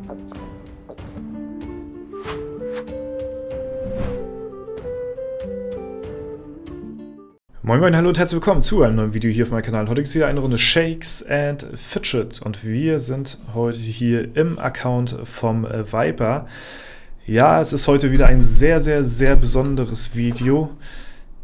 Moin Moin, hallo und herzlich willkommen zu einem neuen Video hier auf meinem Kanal. Heute gibt es wieder eine Runde Shakes and Fidget und wir sind heute hier im Account vom Viper. Ja, es ist heute wieder ein sehr besonderes Video.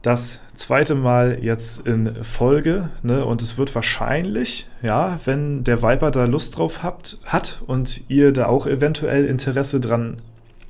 Das zweite Mal jetzt in Folge, ne? Und es wird wahrscheinlich, ja, wenn der Viper da Lust drauf hat und ihr da auch eventuell Interesse dran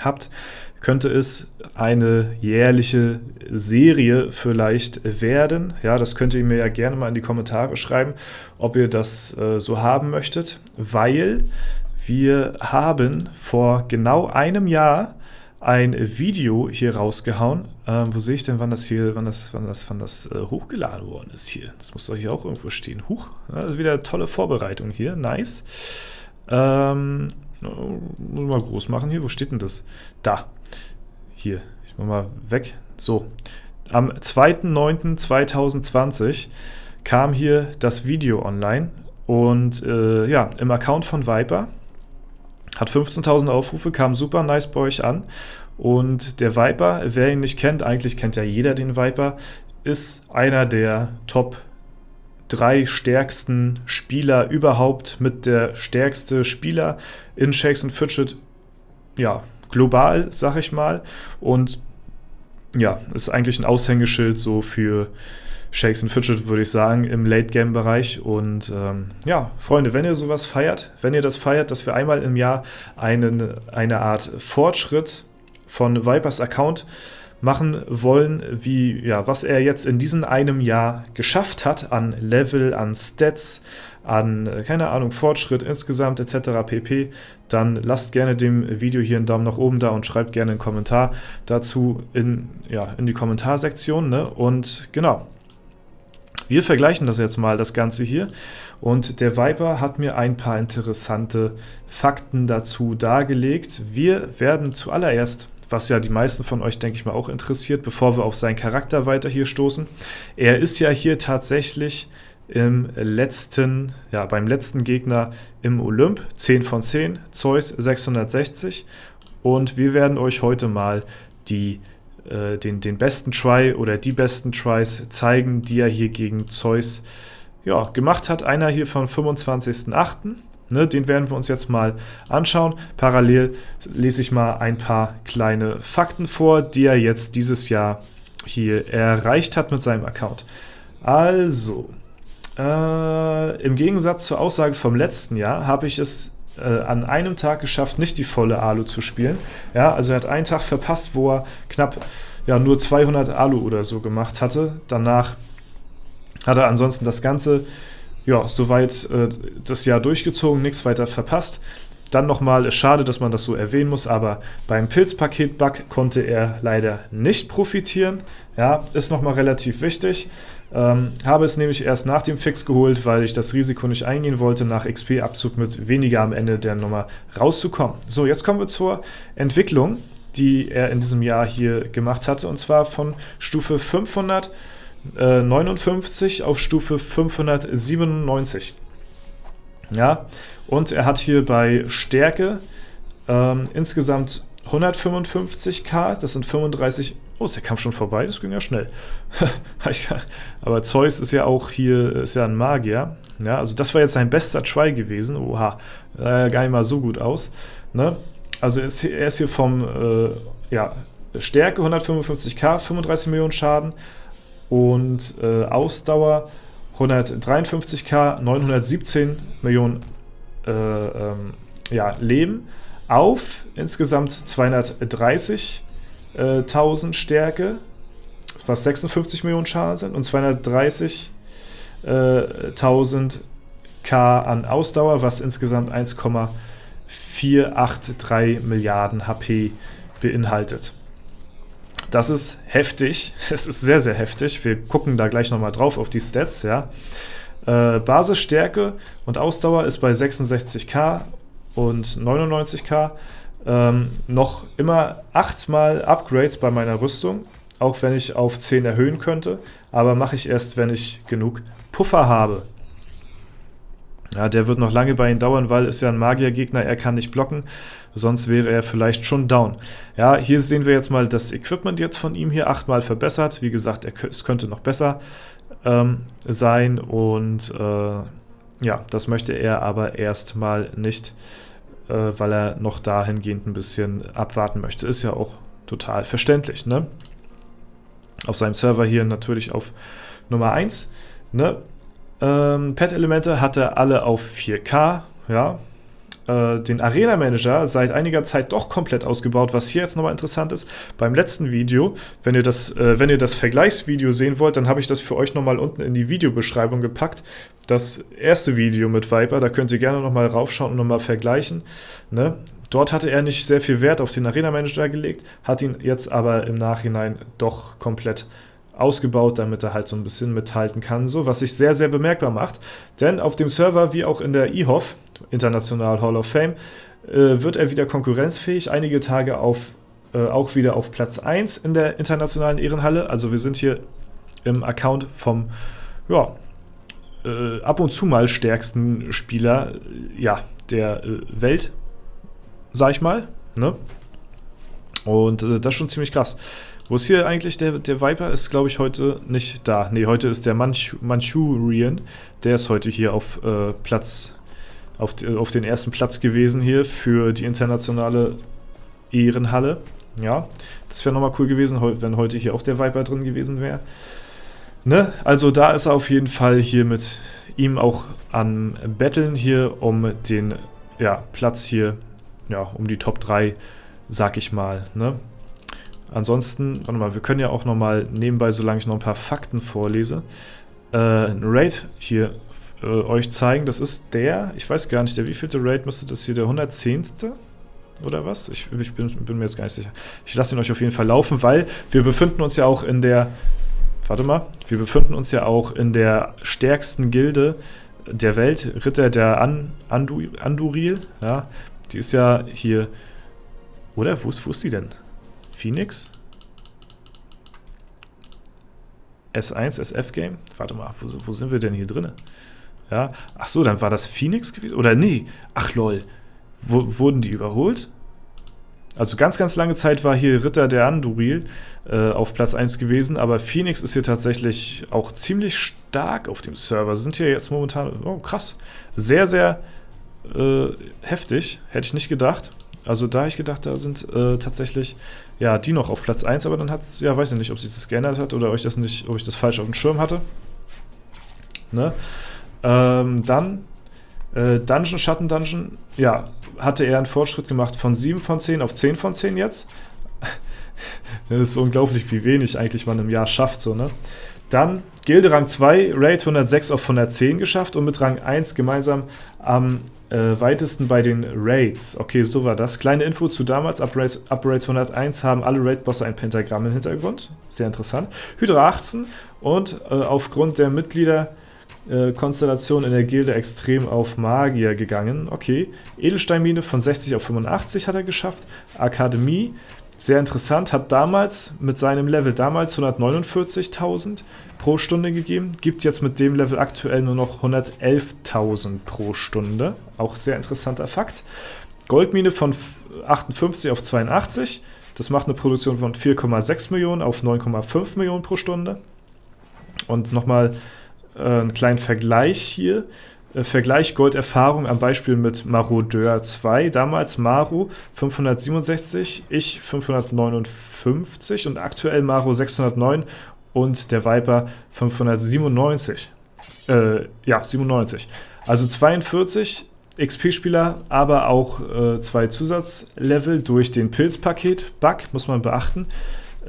habt, könnte es eine jährliche Serie vielleicht werden. Ja, das könnt ihr mir ja gerne mal in die Kommentare schreiben, ob ihr das so haben möchtet, weil wir haben vor genau einem Jahr ein Video hier rausgehauen. Wo sehe ich denn, wann das hochgeladen worden ist hier? Das muss doch hier auch irgendwo stehen. Huch, also wieder tolle Vorbereitung hier, nice. Muss mal groß machen hier, wo steht denn das? Da. Hier, ich mach mal weg. So, am 2.9.2020 kam hier das Video online und ja, im Account von Viper hat 15.000 Aufrufe, kam super nice bei euch an. Und der Viper, wer ihn nicht kennt, eigentlich kennt ja jeder den Viper, ist einer der Top 3 stärksten Spieler überhaupt, mit der stärkste Spieler in Shakes and Fidget, ja, global, sag ich mal. Und ja, ist eigentlich ein Aushängeschild so für Shakes and Fidget, würde ich sagen, im Late-Game-Bereich. Und ja, Freunde, wenn ihr sowas feiert, wenn ihr das feiert, dass wir einmal im Jahr eine Art Fortschritt von Vipers Account machen wollen, wie, ja, was er jetzt in diesem einem Jahr geschafft hat an Level, an Stats, an, keine Ahnung, Fortschritt insgesamt etc. pp., dann lasst gerne dem Video hier einen Daumen nach oben da und schreibt gerne einen Kommentar dazu in die Kommentarsektion, ne? Und genau, wir vergleichen das jetzt mal, das Ganze hier, und der Viper hat mir ein paar interessante Fakten dazu dargelegt. Wir werden zuallererst, was ja die meisten von euch, denke ich mal, auch interessiert, bevor wir auf seinen Charakter weiter hier stoßen. Er ist ja hier tatsächlich beim letzten Gegner im Olymp, 10 von 10, Zeus 660. Und wir werden euch heute mal den besten Try oder die besten Tries zeigen, die er hier gegen Zeus gemacht hat. Einer hier vom 25.08. Ne, den werden wir uns jetzt mal anschauen. Parallel lese ich mal ein paar kleine Fakten vor, die er jetzt dieses Jahr hier erreicht hat mit seinem Account. Also, im Gegensatz zur Aussage vom letzten Jahr habe ich es an einem Tag geschafft, nicht die volle Alu zu spielen. Ja, also er hat einen Tag verpasst, wo er knapp nur 200 Alu oder so gemacht hatte. Danach hat er ansonsten das Ganze soweit das Jahr durchgezogen, nichts weiter verpasst. Dann nochmal, ist schade, dass man das so erwähnen muss, aber beim Pilzpaket-Bug konnte er leider nicht profitieren. Ja, ist nochmal relativ wichtig. Habe es nämlich erst nach dem Fix geholt, weil ich das Risiko nicht eingehen wollte, nach XP-Abzug mit weniger am Ende der Nummer rauszukommen. So, jetzt kommen wir zur Entwicklung, die er in diesem Jahr hier gemacht hatte, und zwar von Stufe 559 auf Stufe 597. Ja, und er hat hier bei Stärke insgesamt 155k, das sind 35. Oh, ist der Kampf schon vorbei? Das ging ja schnell. Aber Zeus ist ja auch hier, ist ja ein Magier. Ja, also das war jetzt sein bester Try gewesen. Oha, gar nicht mal so gut aus. Ne? Also er ist hier vom Stärke 155k, 35 Millionen Schaden und Ausdauer 153k, 917 Millionen Leben auf insgesamt 230.000 Stärke, was 56 Millionen Schaden sind, und 230.000 K an Ausdauer, was insgesamt 1,483 Milliarden HP beinhaltet. Das ist heftig, es ist sehr heftig. Wir gucken da gleich nochmal drauf auf die Stats. Ja. Basisstärke und Ausdauer ist bei 66k und 99k. Noch immer 8 mal Upgrades bei meiner Rüstung, auch wenn ich auf 10 erhöhen könnte, aber mache ich erst, wenn ich genug Puffer habe. Ja, der wird noch lange bei ihm dauern, weil ist ja ein Magiergegner, er kann nicht blocken, sonst wäre er vielleicht schon down. Ja, hier sehen wir jetzt mal das Equipment jetzt von ihm hier 8-mal verbessert. Wie gesagt, es könnte noch besser sein und ja, das möchte er aber erstmal nicht, weil er noch dahingehend ein bisschen abwarten möchte. Ist ja auch total verständlich, ne? Auf seinem Server hier natürlich auf Nummer 1, ne? Pet-Elemente hat er alle auf 4K, ja. Den Arena-Manager seit einiger Zeit doch komplett ausgebaut, was hier jetzt nochmal interessant ist. Beim letzten Video, wenn ihr das Vergleichsvideo sehen wollt, dann habe ich das für euch nochmal unten in die Videobeschreibung gepackt. Das erste Video mit Viper, da könnt ihr gerne nochmal raufschauen und nochmal vergleichen. Ne? Dort hatte er nicht sehr viel Wert auf den Arena-Manager gelegt, hat ihn jetzt aber im Nachhinein doch komplett ausgebaut, damit er halt so ein bisschen mithalten kann, so, was sich sehr, sehr bemerkbar macht. Denn auf dem Server, wie auch in der IHOF, International Hall of Fame, wird er wieder konkurrenzfähig, einige Tage auch wieder auf Platz 1 in der internationalen Ehrenhalle. Also wir sind hier im Account vom, ja, ab und zu mal stärksten Spieler, ja, der Welt, sag ich mal, ne? Und das ist schon ziemlich krass. Wo ist hier eigentlich der Viper? Ist, glaube ich, heute nicht da. Ne, heute ist der Manchurian. Der ist heute hier auf auf den ersten Platz gewesen hier für die internationale Ehrenhalle. Ja, das wäre nochmal cool gewesen, wenn heute hier auch der Viper drin gewesen wäre. Ne? Also da ist er auf jeden Fall hier mit ihm auch an Battlen hier um den Platz hier, ja, um die Top 3, sag ich mal, ne? Ansonsten, warte mal, wir können ja auch nochmal nebenbei, solange ich noch ein paar Fakten vorlese, ein Raid hier euch zeigen. Das ist der, ich weiß gar nicht, der wievielte Raid müsste das hier, der 110. oder was? Ich bin mir jetzt gar nicht sicher. Ich lasse ihn euch auf jeden Fall laufen, weil wir befinden uns ja auch in der, warte mal, wir befinden uns ja auch in der stärksten Gilde der Welt, Ritter der Anduril, ja, die ist ja hier, oder? Wo ist die denn? Phoenix? S1, SF-Game? Warte mal, wo sind wir denn hier drin? Ja, ach so, dann war das Phoenix gewesen? Oder nee, ach lol, wurden die überholt? Also ganz, ganz lange Zeit war hier Ritter der Anduril auf Platz 1 gewesen, aber Phoenix ist hier tatsächlich auch ziemlich stark auf dem Server. Sind hier jetzt momentan, oh krass, sehr, sehr heftig, hätte ich nicht gedacht. Also da habe ich gedacht, da sind tatsächlich, ja, die noch auf Platz 1, aber dann hat es, ja, weiß ich nicht, ob sich das geändert hat oder ob ich das falsch auf dem Schirm hatte. Ne? Dann Dungeon, Schatten-Dungeon, ja, hatte er einen Fortschritt gemacht von 7 von 10 auf 10 von 10 jetzt. Das ist unglaublich, wie wenig eigentlich man im Jahr schafft, so, ne? Dann Gilde Rang 2, Raid 106 auf 110 geschafft und mit Rang 1 gemeinsam am weitesten bei den Raids. Okay, so war das. Kleine Info zu damals, ab Raid 101 haben alle Raid-Bosse ein Pentagramm im Hintergrund. Sehr interessant. Hydra 18 und aufgrund der Mitgliederkonstellation in der Gilde extrem auf Magier gegangen. Okay. Edelsteinmine von 60 auf 85 hat er geschafft. Akademie, sehr interessant, hat damals mit seinem Level 149.000 pro Stunde gegeben, gibt jetzt mit dem Level aktuell nur noch 111.000 pro Stunde. Auch sehr interessanter Fakt. Goldmine von 58 auf 82, das macht eine Produktion von 4,6 Millionen auf 9,5 Millionen pro Stunde. Und nochmal einen kleinen Vergleich hier. Vergleich Golderfahrung am Beispiel mit Marodeur 2. Damals Maro 567, ich 559 und aktuell Maro 609 und der Viper 597. 97. Also 42 XP-Spieler, aber auch 2 Zusatzlevel durch den Pilzpaket-Bug, muss man beachten.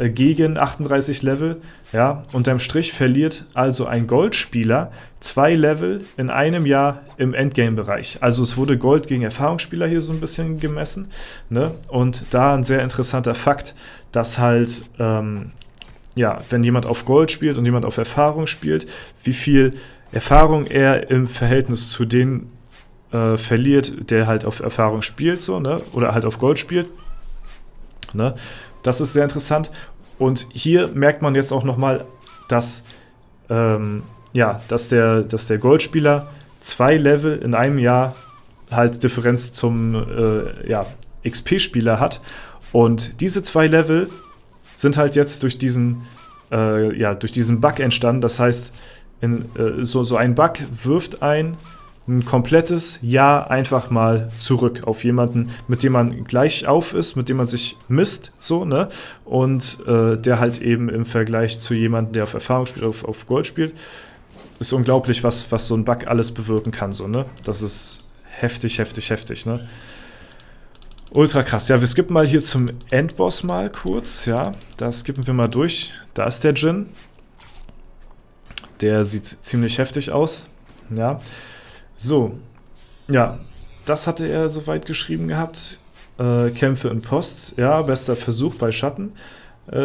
Gegen 38 Level, ja, unterm Strich verliert also ein Goldspieler 2 Level in einem Jahr im Endgame-Bereich. Also es wurde Gold gegen Erfahrungsspieler hier so ein bisschen gemessen, ne? Und da ein sehr interessanter Fakt, dass halt, ja, wenn jemand auf Gold spielt und jemand auf Erfahrung spielt, wie viel Erfahrung er im Verhältnis zu den verliert, der halt auf Erfahrung spielt, so, ne? Oder halt auf Gold spielt, ne? Das ist sehr interessant. Und hier merkt man jetzt auch nochmal, dass, dass der Goldspieler 2 Level in einem Jahr halt Differenz zum XP-Spieler hat. Und diese 2 Level sind halt jetzt durch diesen Bug entstanden. Das heißt, so ein Bug wirft ein komplettes Jahr einfach mal zurück auf jemanden, mit dem man gleich auf ist, mit dem man sich misst, so, ne? Und der halt eben im Vergleich zu jemandem, der auf Erfahrung spielt, auf Gold spielt, ist unglaublich, was so ein Bug alles bewirken kann, so, ne? Das ist heftig, ne? Ultra krass. Ja, wir skippen mal hier zum Endboss mal kurz, ja. Da skippen wir mal durch. Da ist der Djinn. Der sieht ziemlich heftig aus, ja. So, ja, das hatte er soweit geschrieben gehabt. Kämpfe in Post, ja, bester Versuch bei Schatten.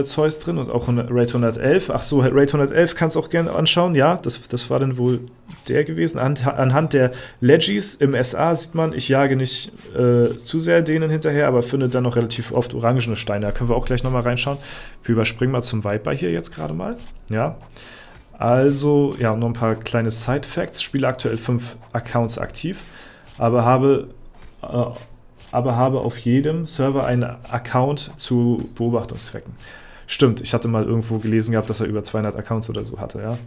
Zeus drin und auch Raid 111. Ach so, Raid 111 kannst du auch gerne anschauen. Ja, das war dann wohl der gewesen. Anhand der Legis im SA sieht man, ich jage nicht zu sehr denen hinterher, aber finde dann noch relativ oft orangene Steine. Da können wir auch gleich nochmal reinschauen. Wir überspringen mal zum Viper hier jetzt gerade mal. Ja, also, ja, noch ein paar kleine Side-Facts. Spiele aktuell 5 Accounts aktiv, aber habe auf jedem Server einen Account zu Beobachtungszwecken. Stimmt, ich hatte mal irgendwo gelesen gehabt, dass er über 200 Accounts oder so hatte, ja.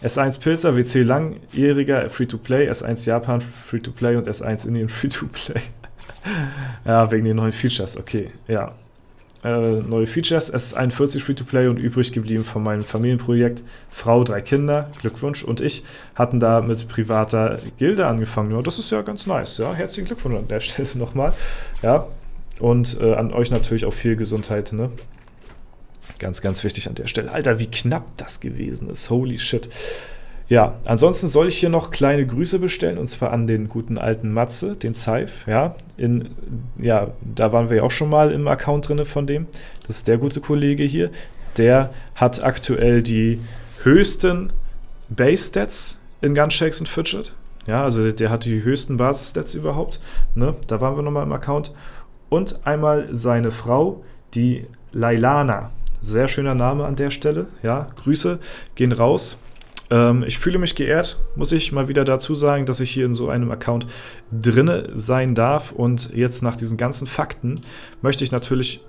S1 Pilzer, WC Langjähriger, Free-to-Play, S1 Japan, Free-to-Play und S1 Indien, Free-to-Play. Ja, wegen den neuen Features, okay, ja. Neue Features, S41 Free-to-Play und übrig geblieben von meinem Familienprojekt. Frau, 3 Kinder, Glückwunsch, und ich hatten da mit privater Gilde angefangen. Ja, das ist ja ganz nice, ja. Herzlichen Glückwunsch an der Stelle nochmal. Ja, und an euch natürlich auch viel Gesundheit, ne? Ganz, ganz wichtig an der Stelle. Alter, wie knapp das gewesen ist. Holy shit. Ja, ansonsten soll ich hier noch kleine Grüße bestellen, und zwar an den guten alten Matze, den Seif, ja. Da waren wir ja auch schon mal im Account drin von dem. Das ist der gute Kollege hier. Der hat aktuell die höchsten Base-Stats in Gunshakes und Fidget. Ja, also der hat die höchsten Basis-Stats überhaupt. Ne? Da waren wir nochmal im Account. Und einmal seine Frau, die Lailana. Sehr schöner Name an der Stelle. Ja, Grüße gehen raus. Ich fühle mich geehrt, muss ich mal wieder dazu sagen, dass ich hier in so einem Account drinne sein darf, und jetzt nach diesen ganzen Fakten möchte ich natürlich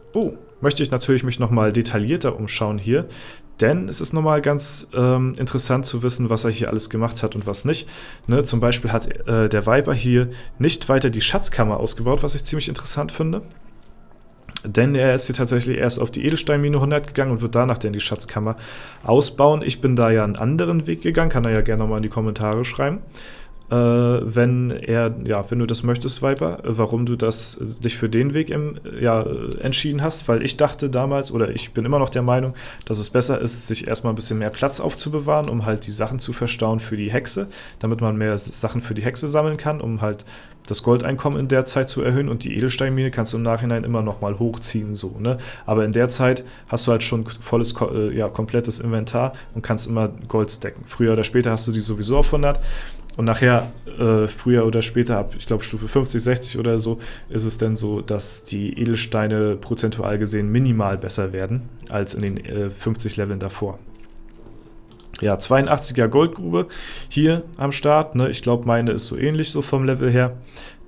mich nochmal detaillierter umschauen hier, denn es ist nochmal ganz interessant zu wissen, was er hier alles gemacht hat und was nicht. Ne, zum Beispiel hat der Viper hier nicht weiter die Schatzkammer ausgebaut, was ich ziemlich interessant finde. Denn er ist hier tatsächlich erst auf die Edelsteinmine 100 gegangen und wird danach dann die Schatzkammer ausbauen. Ich bin da ja einen anderen Weg gegangen, kann er ja gerne nochmal in die Kommentare schreiben. Wenn du das möchtest, Viper, warum du dich für den Weg entschieden hast, weil ich dachte damals, oder ich bin immer noch der Meinung, dass es besser ist, sich erstmal ein bisschen mehr Platz aufzubewahren, um halt die Sachen zu verstauen für die Hexe, damit man mehr Sachen für die Hexe sammeln kann, um halt das Goldeinkommen in der Zeit zu erhöhen, und die Edelsteinmine kannst du im Nachhinein immer noch mal hochziehen, so, ne? Aber in der Zeit hast du halt schon komplettes Inventar und kannst immer Gold stacken. Früher oder später hast du die sowieso auf 100. Und nachher, früher oder später, ab, ich glaube Stufe 50, 60 oder so, ist es dann so, dass die Edelsteine prozentual gesehen minimal besser werden, als in den 50 Leveln davor. Ja, 82er Goldgrube hier am Start, ne? Ich glaube, meine ist so ähnlich so vom Level her.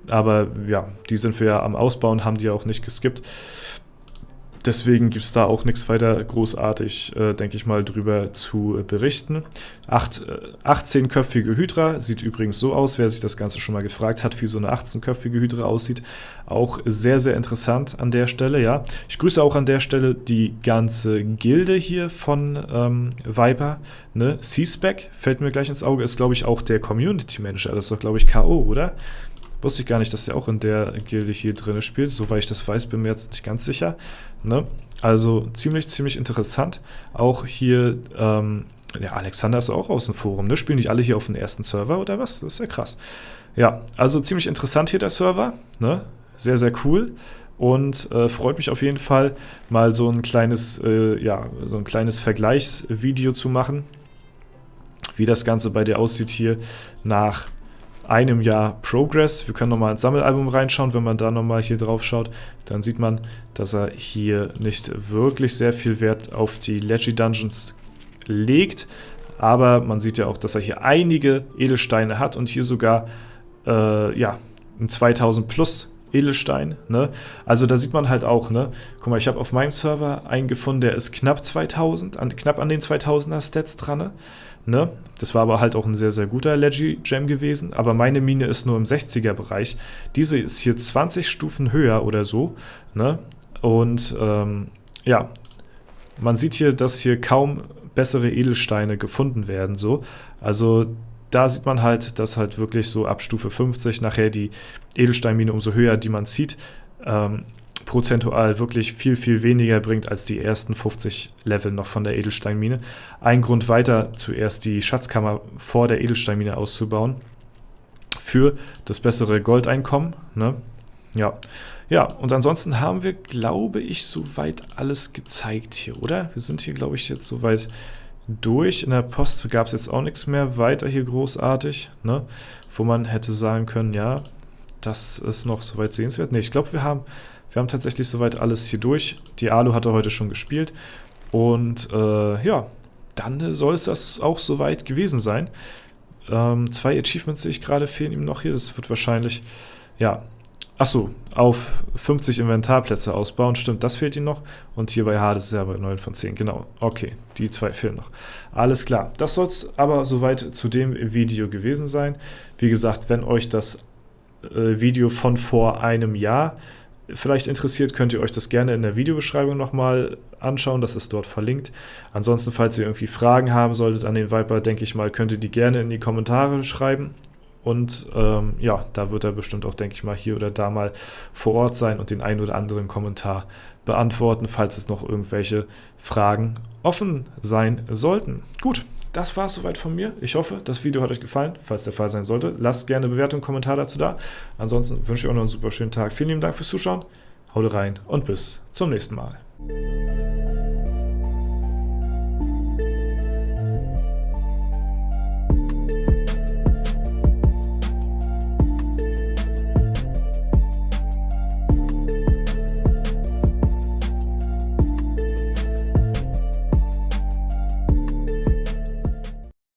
Aber ja, die sind wir ja am Ausbauen, haben die auch nicht geskippt. Deswegen gibt es da auch nichts weiter großartig, denke ich mal, drüber zu berichten. 18-köpfige Hydra, sieht übrigens so aus, wer sich das Ganze schon mal gefragt hat, wie so eine 18-köpfige Hydra aussieht. Auch sehr, sehr interessant an der Stelle, ja. Ich grüße auch an der Stelle die ganze Gilde hier von Viper. Ne? C-Spec fällt mir gleich ins Auge, ist, glaube ich, auch der Community Manager. Das ist doch, glaube ich, K.O., oder? Wusste ich gar nicht, dass der auch in der Gilde hier drin spielt. Soweit ich das weiß, bin mir jetzt nicht ganz sicher. Ne? Also ziemlich, ziemlich interessant. Auch hier, Alexander ist auch aus dem Forum. Ne? Spielen nicht alle hier auf dem ersten Server oder was? Das ist ja krass. Ja, also ziemlich interessant hier der Server. Ne? Sehr, sehr cool. Und freut mich auf jeden Fall, mal so ein kleines Vergleichsvideo zu machen, wie das Ganze bei dir aussieht hier nach einem Jahr Progress. Wir können nochmal ins Sammelalbum reinschauen. Wenn man da nochmal hier drauf schaut, dann sieht man, dass er hier nicht wirklich sehr viel Wert auf die Leggy Dungeons legt. aber man sieht ja auch, dass er hier einige Edelsteine hat und hier sogar ja, ein 2000 plus Edelstein, ne? Also da sieht man halt auch, ne? Guck mal, ich habe auf meinem Server einen gefunden, der ist knapp 2000, knapp an den 2000er Stats dran, ne? Das war aber halt auch ein sehr, sehr guter Legi-Gem gewesen, aber meine Mine ist nur im 60er Bereich. Diese ist hier 20 Stufen höher oder so, ne? Und ja, man sieht hier, dass hier kaum bessere Edelsteine gefunden werden, so. Also da sieht man halt, dass halt wirklich so ab Stufe 50 nachher die Edelsteinmine, umso höher die man zieht, prozentual wirklich viel, viel weniger bringt als die ersten 50 Level noch von der Edelsteinmine. Ein Grund weiter, zuerst die Schatzkammer vor der Edelsteinmine auszubauen, für das bessere Goldeinkommen, ne? Ja. Ja, und ansonsten haben wir, glaube ich, soweit alles gezeigt hier, oder? Wir sind hier, glaube ich, jetzt soweit durch. In der Post gab es jetzt auch nichts mehr weiter hier großartig, ne? Wo man hätte sagen können, ja, das ist noch soweit sehenswert. Ne, ich glaube, wir haben tatsächlich soweit alles hier durch. Die Alu hat er heute schon gespielt. Und ja, dann soll es das auch soweit gewesen sein. 2 Achievements sehe ich gerade, fehlen ihm noch hier. Das wird wahrscheinlich, ja, achso, auf 50 Inventarplätze ausbauen. Stimmt, das fehlt ihm noch. Und hier bei Hades ist er bei 9 von 10. Genau, okay, die 2 fehlen noch. Alles klar, das soll es aber soweit zu dem Video gewesen sein. Wie gesagt, wenn euch das Video von vor einem Jahr vielleicht interessiert, könnt ihr euch das gerne in der Videobeschreibung nochmal anschauen, das ist dort verlinkt. Ansonsten, falls ihr irgendwie Fragen haben solltet an den Viper, denke ich mal, könnt ihr die gerne in die Kommentare schreiben. Und ja, da wird er bestimmt auch, denke ich mal, hier oder da mal vor Ort sein und den einen oder anderen Kommentar beantworten, falls es noch irgendwelche Fragen offen sein sollten. Gut, das war es soweit von mir. Ich hoffe, das Video hat euch gefallen. Falls der Fall sein sollte, lasst gerne eine Bewertung, Kommentar dazu da. Ansonsten wünsche ich euch noch einen super schönen Tag. Vielen lieben Dank fürs Zuschauen. Haut rein und bis zum nächsten Mal.